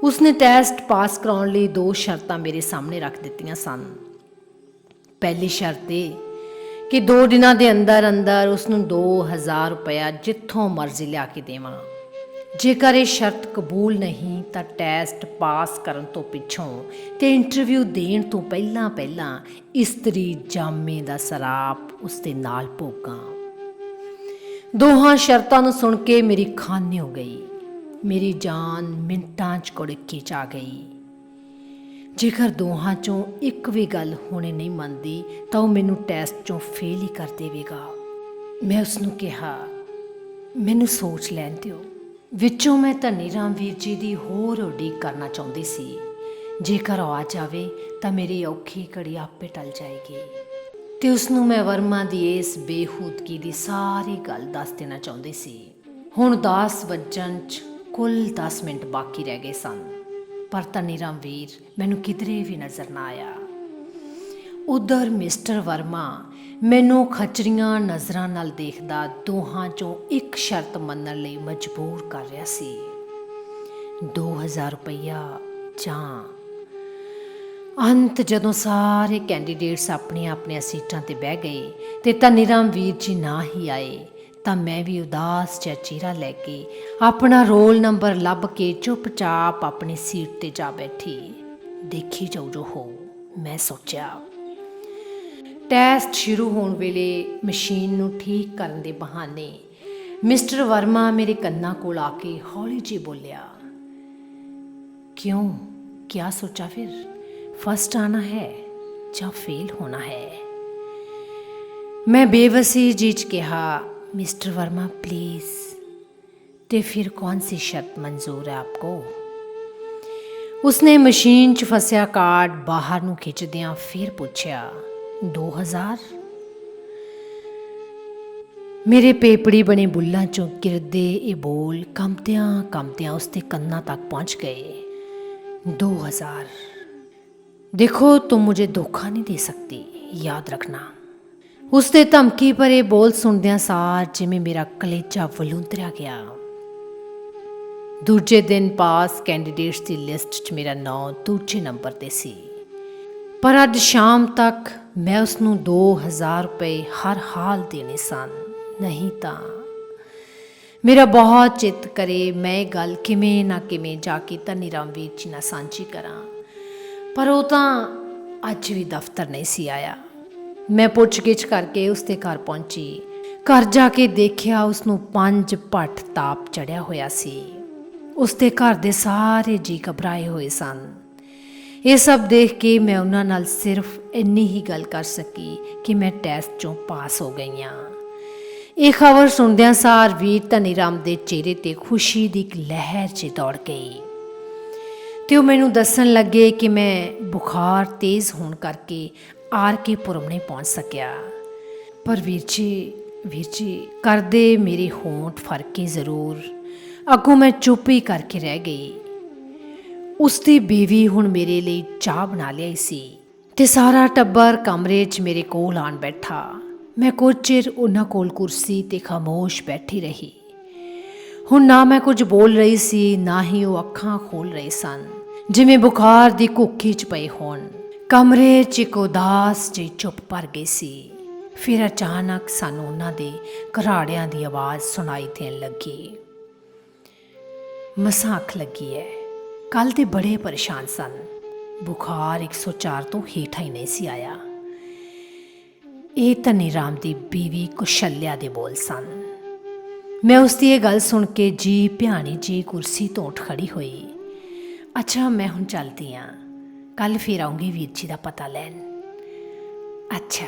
Speaker 1: ਉਸਨੇ ਟੈਸਟ ਪਾਸ ਕਰਾਉਣ ਲਈ 2 ਸ਼ਰਤਾਂ ਮੇਰੇ ਸਾਹਮਣੇ ਰੱਖ ਦਿੱਤੀਆਂ ਸਨ। ਪਹਿਲੀ ਸ਼ਰਤ ਇਹ ਕਿ 2 ਦਿਨਾਂ ਦੇ ਅੰਦਰ ਉਸਨੂੰ 2000 ਰੁਪਇਆ ਜਿੱਥੋਂ ਮਰਜ਼ੀ ਲਿਆ ਕੇ ਦੇਵਾਂ। ਜੇਕਰ ਇਹ ਸ਼ਰਤ ਕਬੂਲ ਨਹੀਂ ਤਾਂ ਟੈਸਟ ਪਾਸ ਕਰਨ ਤੋਂ ਪਿੱਛੋਂ ਤੇ ਇੰਟਰਵਿਊ ਦੇਣ ਤੋਂ ਪਹਿਲਾਂ ਇਸਤਰੀ ਜਾਮੇ ਦਾ ਸਰਾਪ ਉਸ ਦੇ ਨਾਲ ਭੋਗਾਂ। ਦੋਹਾਂ ਸ਼ਰਤਾਂ ਨੂੰ ਸੁਣ ਕੇ ਮੇਰੀ ਖਾਨੀ ਹੋ ਗਈ, ਮੇਰੀ ਜਾਨ ਮਿੰਟਾਂ 'ਚ ਕੁੜਕੀ 'ਚ ਆ ਗਈ। ਜੇਕਰ ਦੋਹਾਂ 'ਚੋਂ ਇੱਕ ਵੀ ਗੱਲ ਹੁਣੇ ਨਹੀਂ ਮੰਨਦੀ ਤਾਂ ਉਹ ਮੈਨੂੰ ਟੈਸਟ 'ਚੋਂ ਫੇਲ ਹੀ ਕਰ ਦੇਵੇਗਾ। ਮੈਂ ਉਸਨੂੰ ਕਿਹਾ, ਮੈਨੂੰ ਸੋਚ ਲੈਣ ਦਿਓ। ਵਿੱਚੋਂ ਮੈਂ ਧਨੀ ਰਾਮ ਵੀਰ ਜੀ ਦੀ ਹੋਰ ਉਡੀਕ ਕਰਨਾ ਚਾਹੁੰਦੀ ਸੀ। ਜੇਕਰ ਉਹ ਆ ਜਾਵੇ ਤਾਂ ਮੇਰੀ ਔਖੀ ਘੜੀ ਆਪੇ ਟਲ ਜਾਏਗੀ ਤੇ ਉਸਨੂੰ ਮੈਂ ਵਰਮਾ ਦੀ ਇਸ ਬੇਹੂਦਗੀ ਦੀ ਸਾਰੀ ਗੱਲ ਦੱਸ ਦੇਣਾ ਚਾਹੁੰਦੀ ਸੀ। ਹੁਣ 10 ਵੱਜਣ 'ਚ ਕੁੱਲ 10 ਮਿੰਟ ਬਾਕੀ ਰਹਿ ਗਏ ਸਨ, ਪਰ ਧਨੀ ਰਾਮ ਵੀਰ ਮੈਨੂੰ ਕਿਧਰੇ ਵੀ ਨਜ਼ਰ ਨਾ ਆਇਆ। ਉਧਰ ਮਿਸਟਰ ਵਰਮਾ ਮੈਨੂੰ ਖਚਰੀਆਂ ਨਜ਼ਰਾਂ ਨਾਲ ਦੇਖਦਾ ਦੋਹਾਂ 'ਚੋਂ ਇੱਕ ਸ਼ਰਤ ਮੰਨਣ ਲਈ ਮਜਬੂਰ ਕਰ ਰਿਹਾ ਸੀ। 2000 ਰੁਪਈਆ ਜਾਂ ਅੰਤ ਜਦੋਂ ਸਾਰੇ ਕੈਂਡੀਡੇਟਸ ਆਪਣੀਆਂ ਸੀਟਾਂ 'ਤੇ ਬਹਿ ਗਏ ਤੇ ਧਨੀ ਰਾਮ ਵੀਰ ਜੀ ਨਾ ਹੀ ਆਏ ਤਾਂ ਮੈਂ ਵੀ ਉਦਾਸ ਜਿਹਾ ਚਿਹਰਾ ਲੈ ਕੇ ਆਪਣਾ ਰੋਲ ਨੰਬਰ ਲੱਭ ਕੇ ਚੁੱਪਚਾਪ ਆਪਣੀ ਸੀਟ 'ਤੇ ਜਾ ਬੈਠੀ। ਦੇਖੀ ਜਾਊ ਜੋ ਹੋਊ, ਮੈਂ ਸੋਚਿਆ। ਟੈਸਟ ਸ਼ੁਰੂ ਹੋਣ ਵੇਲੇ ਮਸ਼ੀਨ ਨੂੰ ਠੀਕ ਕਰਨ ਦੇ ਬਹਾਨੇ ਮਿਸਟਰ ਵਰਮਾ ਮੇਰੇ ਕੰਨਾਂ ਕੋਲ ਆ ਕੇ ਹੌਲੀ ਜਿਹੀ ਬੋਲਿਆ, ਕਿਉਂ, ਕਿਆ ਸੋਚਾ ਫਿਰ, ਫਸਟ ਆਣਾ ਹੈ ਜਾਂ ਫੇਲ ਹੋਣਾ ਹੈ? ਮੈਂ ਬੇਵਸੀ ਜਿਹੀ 'ਚ ਕਿਹਾ, मिस्टर वर्मा प्लीज़। तो फिर कौन सी शर्त मंजूर है आपको? उसने मशीन 'ਚ फसिया कार्ड बाहर ਨੂੰ ਖਿੱਚਦਿਆਂ ਫਿਰ ਪੁੱਛਿਆ, 2000? ਮੇਰੇ ਪੇਪੜੀ ਬਣੇ ਬੁੱਲਾਂ 'ਚੋਂ ਗਿਰਦੇ ਇਹ ਬੋਲ ਕੰਬਦਿਆਂ ਉਸ ਦੇ ਕੰਨਾਂ तक पहुंच गए। 2000। देखो तुम मुझे धोखा नहीं दे सकती, याद रखना। ਉਸਦੇ ਧਮਕੀ ਭਰੇ ਬੋਲ ਸੁਣਦਿਆਂ ਸਾਰ ਜਿਵੇਂ ਮੇਰਾ ਕਲੇਜਾ ਵਲੂੰਦਰਿਆ ਗਿਆ। ਦੂਜੇ ਦਿਨ ਪਾਸ ਕੈਂਡੀਡੇਟਸ ਦੀ ਲਿਸਟ 'ਚ ਮੇਰਾ ਨਾਂ ਦੂਜੇ ਨੰਬਰ 'ਤੇ ਸੀ, ਪਰ ਅੱਜ ਸ਼ਾਮ ਤੱਕ ਮੈਂ ਉਸ ਨੂੰ 2000 ਰੁਪਏ ਹਰ ਹਾਲ ਦੇਣੇ ਸਨ, ਨਹੀਂ ਤਾਂ ਮੇਰਾ ਬਹੁਤ ਚਿੱਤ ਕਰੇ ਮੈਂ ਇਹ ਗੱਲ ਕਿਵੇਂ ਨਾ ਕਿਵੇਂ ਜਾ ਕੇ ਧਨੀ ਰਾਮ ਵੀਰ ਜੀ ਨਾਲ ਸਾਂਝੀ ਕਰਾਂ, ਪਰ ਉਹ ਤਾਂ ਅੱਜ ਵੀ ਦਫ਼ਤਰ ਨਹੀਂ ਸੀ ਆਇਆ। ਮੈਂ ਪੁੱਛ-ਗਿੱਛ ਕਰਕੇ ਉਸਦੇ ਘਰ ਪਹੁੰਚੀ। ਘਰ ਜਾ ਕੇ ਦੇਖਿਆ ਉਸਨੂੰ 5 ਭੱਠ ਤਾਪ ਚੜ੍ਹਿਆ ਹੋਇਆ ਸੀ। ਉਸਦੇ ਘਰ ਦੇ ਸਾਰੇ ਜੀਅ ਘਬਰਾਏ ਹੋਏ ਸਨ। ਇਹ ਸਭ ਦੇਖ ਕੇ ਮੈਂ ਉਹਨਾਂ ਨਾਲ ਸਿਰਫ ਇੰਨੀ ਹੀ ਗੱਲ ਕਰ ਸਕੀ ਕਿ ਮੈਂ ਟੈਸਟ 'ਚੋਂ ਪਾਸ ਹੋ ਗਈ ਹਾਂ। ਇਹ ਖਬਰ ਸੁਣਦਿਆਂ ਸਾਰ ਵੀਰ ਧਨੀ ਰਾਮ ਦੇ ਚਿਹਰੇ 'ਤੇ ਖੁਸ਼ੀ ਦੀ ਇੱਕ ਲਹਿਰ 'ਚ ਦੌੜ ਗਈ ਅਤੇ ਉਹ ਮੈਨੂੰ ਦੱਸਣ ਲੱਗੇ ਕਿ ਮੈਂ ਬੁਖਾਰ ਤੇਜ਼ ਹੋਣ ਕਰਕੇ ਆਰ ਕੇ ਪੁਰਮ ਨਹੀਂ ਪਹੁੰਚ ਸਕਿਆ। ਪਰ ਵੀਰ ਜੀ ਕਰਦੇ ਮੇਰੇ ਹੋਂਠ ਫਰਕੇ ਜ਼ਰੂਰ। ਅੱਗੋਂ ਮੈਂ ਚੁੱਪ ਹੀ ਕਰਕੇ ਰਹਿ ਗਈ। ਉਸਦੀ ਬੀਵੀ ਹੁਣ ਮੇਰੇ ਲਈ ਚਾਹ ਬਣਾ ਲਿਆਈ ਸੀ ਅਤੇ ਸਾਰਾ ਟੱਬਰ ਕਮਰੇ 'ਚ ਮੇਰੇ ਕੋਲ ਆਣ ਬੈਠਾ। ਮੈਂ ਕੁਝ ਚਿਰ ਉਹਨਾਂ ਕੋਲ ਕੁਰਸੀ 'ਤੇ ਖਾਮੋਸ਼ ਬੈਠੀ ਰਹੀ। ਹੁਣ ਨਾ ਮੈਂ ਕੁਝ ਬੋਲ ਰਹੀ ਸੀ, ਨਾ ਹੀ ਉਹ ਅੱਖਾਂ ਖੋਲ੍ਹ ਰਹੇ ਸਨ, ਜਿਵੇਂ ਬੁਖਾਰ ਦੀ ਘੁੱਖੀ 'ਚ ਪਏ ਹੋਣ। ਕਮਰੇ 'ਚ ਇੱਕ ਉਦਾਸ ਜਿਹੀ ਚੁੱਪ ਭਰ ਗਈ ਸੀ। ਫਿਰ ਅਚਾਨਕ ਸਾਨੂੰ ਉਹਨਾਂ ਦੇ ਘਰਾੜਿਆਂ ਦੀ ਆਵਾਜ਼ ਸੁਣਾਈ ਦੇਣ ਲੱਗੀ। ਮਸਾਂ ਅੱਖ ਲੱਗੀ ਹੈ। ਕੱਲ੍ਹ ਦੇ ਬੜੇ ਪਰੇਸ਼ਾਨ ਸਨ। ਬੁਖਾਰ 104 ਤੋਂ ਹੇਠਾਂ ਹੀ ਨਹੀਂ ਸੀ ਆਇਆ। ਇਹ ਧਨੀ ਰਾਮ ਦੀ ਬੀਵੀ ਕੁਸ਼ਲਿਆ ਦੇ ਬੋਲ ਸਨ। ਮੈਂ ਉਸਦੀ ਇਹ ਗੱਲ ਸੁਣ ਕੇ ਜੀ ਭਿਆਣੀ ਜੀ ਕੁਰਸੀ ਤੋਂ ਉੱਠ ਖੜੀ ਹੋਈ। ਅੱਛਾ, ਮੈਂ ਹੁਣ ਚੱਲਦੀ ਹਾਂ, ਕੱਲ੍ਹ ਫਿਰ ਆਉਂਗੀ ਵੀਰ ਜੀ ਦਾ ਪਤਾ ਲੈਣ। ਅੱਛਾ।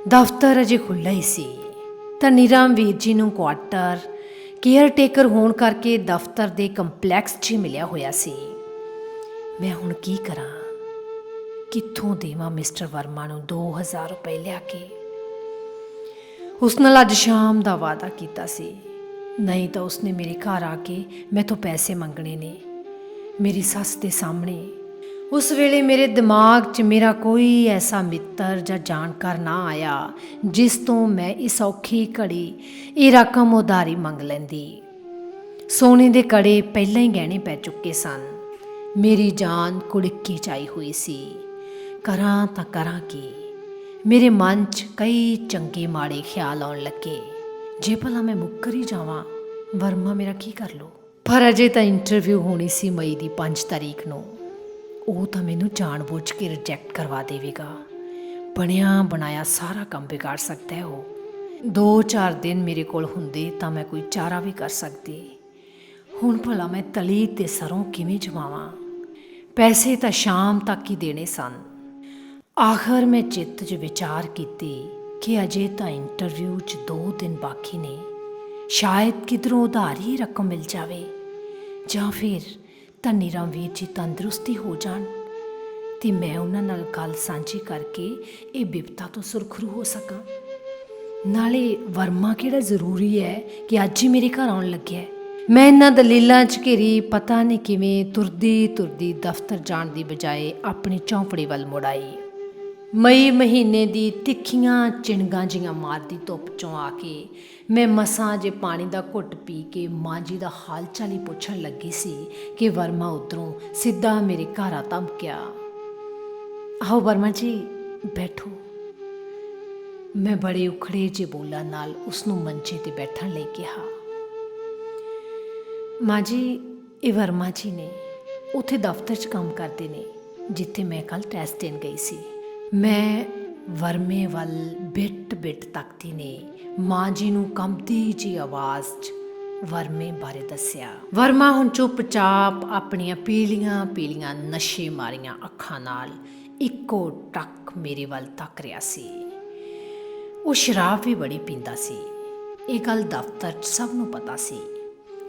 Speaker 1: ਦਫ਼ਤਰ ਅਜੇ ਖੁੱਲ੍ਹਾ ਹੀ ਸੀ। ਧਨੀ ਰਾਮ ਵੀਰ ਜੀ ਨੂੰ ਕੁਆਟਰ ਕੇਅਰ ਟੇਕਰ ਹੋਣ ਕਰਕੇ ਦਫ਼ਤਰ ਦੇ ਕੰਪਲੈਕਸ 'ਚ ਹੀ ਮਿਲਿਆ ਹੋਇਆ ਸੀ। ਮੈਂ ਹੁਣ ਕੀ ਕਰਾਂ? ਕਿੱਥੋਂ ਦੇਵਾਂ ਮਿਸਟਰ ਵਰਮਾ ਨੂੰ 2000 ਰੁਪਏ ਲਿਆ ਕੇ? ਉਸ ਨਾਲ ਅੱਜ ਸ਼ਾਮ ਦਾ ਵਾਅਦਾ ਕੀਤਾ ਸੀ, ਨਹੀਂ ਤਾਂ ਉਸਨੇ ਮੇਰੇ ਘਰ ਆ ਕੇ ਮੈਥੋਂ ਪੈਸੇ ਮੰਗਣੇ ਨੇ, ਮੇਰੀ ਸੱਸ ਦੇ ਸਾਹਮਣੇ। ਉਸ ਵੇਲੇ ਮੇਰੇ ਦਿਮਾਗ 'ਚ ਮੇਰਾ ਕੋਈ ਐਸਾ ਮਿੱਤਰ ਜਾਂ ਜਾਣਕਾਰ ਨਾ ਆਇਆ ਜਿਸ ਤੋਂ ਮੈਂ ਇਸ ਔਖੀ ਘੜੀ ਇਹ ਰਕਮ ਉਧਾਰੀ ਮੰਗ ਲੈਂਦੀ। ਸੋਨੇ ਦੇ ਕੜੇ ਪਹਿਲਾਂ ਹੀ ਗਹਿਣੇ ਪੈ ਚੁੱਕੇ ਸਨ। ਮੇਰੀ ਜਾਨ ਕੁੜਕੀ ਚਾਈ ਹੋਈ ਸੀ। ਕਰਾਂ ਤਾਂ ਕਰਾਂ ਕੀ? ਮੇਰੇ ਮਨ 'ਚ ਕਈ ਚੰਗੇ ਮਾੜੇ ਖਿਆਲ ਆਉਣ ਲੱਗੇ। ਜੇ ਭਲਾ ਮੈਂ ਮੁੱਕਰ ਹੀ ਜਾਵਾਂ, ਵਰਮਾ ਮੇਰਾ ਕੀ ਕਰ ਲਓ? ਪਰ ਅਜੇ ਤਾਂ ਇੰਟਰਵਿਊ ਹੋਣੀ ਸੀ ਮਈ ਦੀ 5 ਤਾਰੀਖ ਨੂੰ। ਉਹ ਤਾਂ ਮੈਨੂੰ ਜਾਣ-ਬੁੱਝ ਕੇ ਰਿਜੈਕਟ ਕਰਵਾ ਦੇਵੇਗਾ। ਬਣਿਆ ਬਣਾਇਆ ਸਾਰਾ ਕੰਮ ਵਿਗਾੜ ਸਕਦਾ ਹੈ ਉਹ। 2-4 ਦਿਨ ਮੇਰੇ ਕੋਲ ਹੁੰਦੇ ਤਾਂ ਮੈਂ ਕੋਈ ਚਾਰਾ ਵੀ ਕਰ ਸਕਦੀ। ਹੁਣ ਭਲਾ ਮੈਂ ਤਲੀ ਤੇ ਸਰੋਂ ਕਿਵੇਂ ਜਮਾਵਾਂ? ਪੈਸੇ ਤਾਂ ਸ਼ਾਮ ਤੱਕ ਹੀ ਦੇਣੇ ਸਨ। ਆਖਰ ਮੈਂ ਚਿੱਤ 'ਚ ਵਿਚਾਰ ਕੀਤੀ ਕਿ ਅਜੇ ਤਾਂ ਇੰਟਰਵਿਊ 'ਚ 2 ਦਿਨ ਬਾਕੀ ਨੇ, ਸ਼ਾਇਦ ਕਿਧਰੋਂ ਉਧਾਰੀ ਰਕਮ ਮਿਲ ਜਾਵੇ, ਜਾਂ ਫਿਰ ਧਨੀ ਰਾਮ ਵੀਰ ਜੀ ਤੰਦਰੁਸਤੀ ਹੋ ਜਾਣ ਅਤੇ ਮੈਂ ਉਹਨਾਂ ਨਾਲ ਗੱਲ ਸਾਂਝੀ ਕਰਕੇ ਇਹ ਬਿਪਤਾ ਤੋਂ ਸੁਰਖਰੂ ਹੋ ਸਕਾਂ। ਨਾਲੇ ਵਰਮਾ ਕਿਹੜਾ ਜ਼ਰੂਰੀ ਹੈ ਕਿ ਅੱਜ ਹੀ ਮੇਰੇ ਘਰ ਆਉਣ ਲੱਗਿਆ। ਮੈਂ ਇਹਨਾਂ ਦਲੀਲਾਂ 'ਚ ਘਿਰੀ ਪਤਾ ਨਹੀਂ ਕਿਵੇਂ ਤੁਰਦੀ ਦਫ਼ਤਰ ਜਾਣ ਦੀ ਬਜਾਏ ਆਪਣੀ ਝੌਂਪੜੀ ਵੱਲ ਮੁੜ ਆਈ। ਮਈ ਮਹੀਨੇ ਦੀ ਤਿੱਖੀਆਂ ਚਿਣਗਾਂ ਜਿਹੀਆਂ ਮਾਰਦੀ ਧੁੱਪ 'ਚੋਂ ਆ ਕੇ ਮੈਂ ਮਸਾਂ ਜੇ ਪਾਣੀ ਦਾ ਘੁੱਟ ਪੀ ਕੇ ਮਾਂ ਜੀ ਦਾ ਹਾਲ ਚਾਲ ਹੀ ਪੁੱਛਣ ਲੱਗੀ ਸੀ ਕਿ ਵਰਮਾ ਉੱਧਰੋਂ ਸਿੱਧਾ ਮੇਰੇ ਘਰ ਆ ਧਮਕਿਆ। ਆਓ ਵਰਮਾ ਜੀ, ਬੈਠੋ। ਮੈਂ ਬੜੇ ਉਖੜੇ ਜਿਹੇ ਬੋਲਾਂ ਨਾਲ ਉਸਨੂੰ ਮੰਚੇ 'ਤੇ ਬੈਠਣ ਲਈ ਕਿਹਾ। ਮਾਂ ਜੀ, ਇਹ ਵਰਮਾ ਜੀ ਨੇ, ਉੱਥੇ ਦਫ਼ਤਰ 'ਚ ਕੰਮ ਕਰਦੇ ਨੇ ਜਿੱਥੇ ਮੈਂ ਕੱਲ੍ਹ ਟੈਸਟ ਦੇਣ ਗਈ ਸੀ। ਮੈਂ ਵਰਮੇ ਵੱਲ ਬਿੱਟ ਤੱਕਦੀ ਨੇ ਮਾਂ ਜੀ ਨੂੰ ਕੰਬਦੀ ਜਿਹੀ ਆਵਾਜ਼ 'ਚ ਵਰਮੇ ਬਾਰੇ ਦੱਸਿਆ। ਵਰਮਾ ਹੁਣ ਚੁੱਪਚਾਪ ਆਪਣੀਆਂ ਪੀਲੀਆਂ ਨਸ਼ੇ ਮਾਰੀਆਂ ਅੱਖਾਂ ਨਾਲ ਇੱਕੋ ਟੱਕ ਮੇਰੇ ਵੱਲ ਤੱਕ ਰਿਹਾ ਸੀ। ਉਹ ਸ਼ਰਾਬ ਵੀ ਬੜੀ ਪੀਂਦਾ ਸੀ। ਇਹ ਗੱਲ ਦਫ਼ਤਰ 'ਚ ਸਭ ਨੂੰ ਪਤਾ ਸੀ।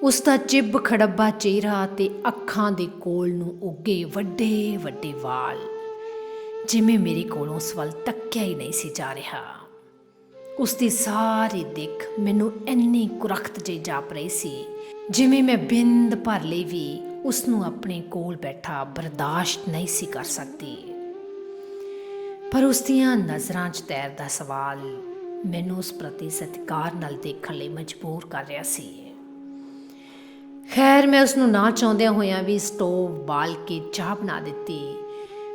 Speaker 1: ਉਸ ਦਾ ਚਿੱਬ ਖੜੱਬਾ ਚਿਹਰਾ ਅਤੇ ਅੱਖਾਂ ਦੇ ਕੋਲ ਨੂੰ ਉੱਗੇ ਵੱਡੇ ਵਾਲ, ਜਿਵੇਂ ਮੇਰੇ ਕੋਲੋਂ ਉਸ ਵੱਲ ਤੱਕਿਆ ਹੀ ਨਹੀਂ ਸੀ ਜਾ ਰਿਹਾ। ਉਸ ਦੀ ਸਾਰੀ ਦਿੱਖ ਮੈਨੂੰ ਇੰਨੀ ਕੁਰਖਤ ਜਿਹੀ ਜਾਪ ਰਹੀ ਸੀ ਜਿਵੇਂ ਮੈਂ ਬਿੰਦ ਭਰ ਲਈ ਵੀ ਉਸ ਨੂੰ ਆਪਣੇ ਕੋਲ ਬੈਠਾ ਬਰਦਾਸ਼ਤ ਨਹੀਂ ਸੀ ਕਰ ਸਕਦੀ। ਪਰ ਉਸ ਦੀਆਂ ਨਜ਼ਰਾਂ 'ਚ ਤੈਰਦਾ ਸਵਾਲ ਮੈਨੂੰ ਉਸ ਪ੍ਰਤੀ ਸਤਿਕਾਰ ਨਾਲ ਦੇਖਣ ਲਈ ਮਜਬੂਰ ਕਰ ਰਿਹਾ ਸੀ। ਖੈਰ, ਮੈਂ ਉਸਨੂੰ ਨਾ ਚਾਹੁੰਦਿਆਂ ਹੋਇਆਂ ਵੀ ਸਟੋਵ ਬਾਲ ਕੇ ਚਾਹ ਬਣਾ ਦਿੱਤੀ।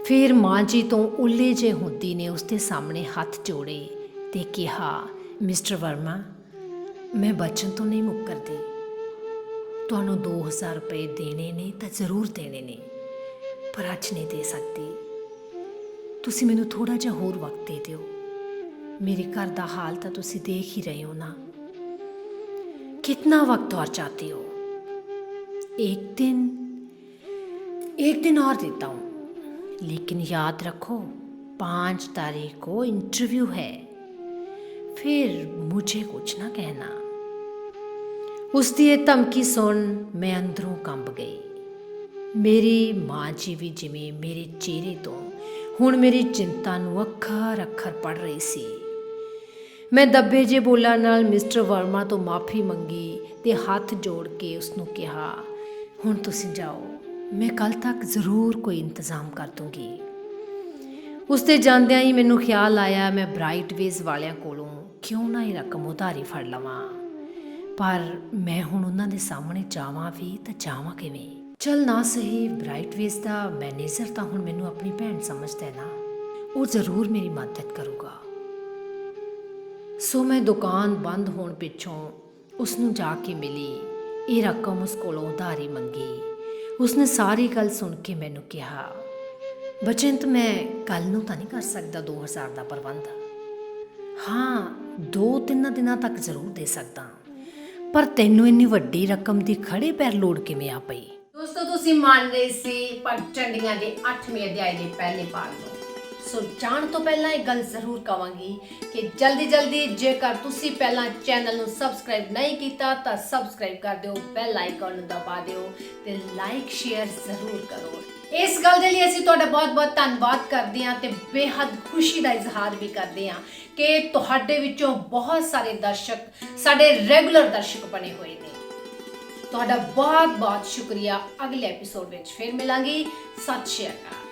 Speaker 1: ਫਿਰ ਮਾਂ ਜੀ ਤੋਂ ਉੱਲੇ ਜਿਹੇ ਹੁੰਦੀ ਨੇ ਉਸਦੇ ਸਾਹਮਣੇ ਹੱਥ ਜੋੜੇ ਤੇ ਕਿਹਾ, ਮਿਸਟਰ ਵਰਮਾ, ਮੈਂ ਬਚਨ ਤੋਂ ਨਹੀਂ ਮੁੱਕਰਦੀ। ਤੁਹਾਨੂੰ 2000 ਰੁਪਏ ਦੇਣੇ ਨੇ ਤਾਂ ਜ਼ਰੂਰ ਦੇਣੇ ਨੇ, ਪਰ ਅੱਜ ਨਹੀਂ ਦੇ ਸਕਦੀ। ਤੁਸੀਂ ਮੈਨੂੰ ਥੋੜ੍ਹਾ ਜਿਹਾ ਹੋਰ ਵਕਤ ਦੇ ਦਿਓ। ਮੇਰੇ ਘਰ ਦਾ ਹਾਲ ਤਾਂ ਤੁਸੀਂ ਦੇਖ ਹੀ ਰਹੇ ਹੋ ਨਾ। कितना वक्त और चाहती हो? एक दिन और देता हूँ, लेकिन याद रखो 5 तारीख को इंटरव्यू है, फिर मुझे कुछ ना कहना। उसकी ये धमकी सुन मैं अंदरों कंब गई। मेरी माँ जी भी जिवें मेरे चेहरे तो हुण मेरी चिंता नूं अखर अखर पढ़ रही सी। मैं दब्बे जे बोलां नाल मिस्टर वर्मा तो माफ़ी मंगी ते हथ जोड़ के उसनूं कहा, हुण तुसीं जाओ, मैं कल तक ज़रूर कोई इंतज़ाम कर दूँगी। उसते जांदियां ही मैनूं ख्याल आया मैं ब्राइटवेज़ वालियां कोलों क्यों ना ये रकम उधारी फड़ लवां, पर मैं हुण उन्हां दे सामणे जावां भी तां जावां किवें? चल ना सही ब्राइटवेज़ दा मैनेजर तां हुण मैनूं अपनी भैन समझदा है ना, वो ज़रूर मेरी मदद करूगा। सो मैं दुकान बंद होने पिछों उसनूं जाके मिली, ये रकम उस कोलों उधारी मंगी। उसने सारी गल सुन के मैनूं कहा, बचंत मैं कल नूं तां नहीं कर सकदा 2000 का प्रबंध। हाँ, 2-3 दिनां तक जरूर दे सकदा, पर तैनूं इन्नी वड्डी रकम दी खड़े पैर लोड़ किवें आ पई?
Speaker 2: दोस्तों, तुसीं मान रहे सी पर चंडियां दे 8वें अध्याय दे पहले भाग नूं। सो जाण तो पहला एक गल जरूर कहांगी कि जल्दी जेकर तुसी पहला चैनल नूं सबसक्राइब नहीं कीता तां सबसक्राइब कर दिओ, बैल आइकन नूं दबा दिओ ते लाइक शेयर जरूर करो। इस गल दे लई असीं तुहाडा बहुत-बहुत धन्नवाद करदे हां ते बेहद खुशी दा इजहार भी करदे हां कि तुहाडे विचों बहुत सारे दर्शक साडे रेगुलर दर्शक बने होए ने। तुहाडा बहुत-बहुत शुक्रिया। अगले एपीसोड विच फिर मिलांगी। सत श्री अकाल।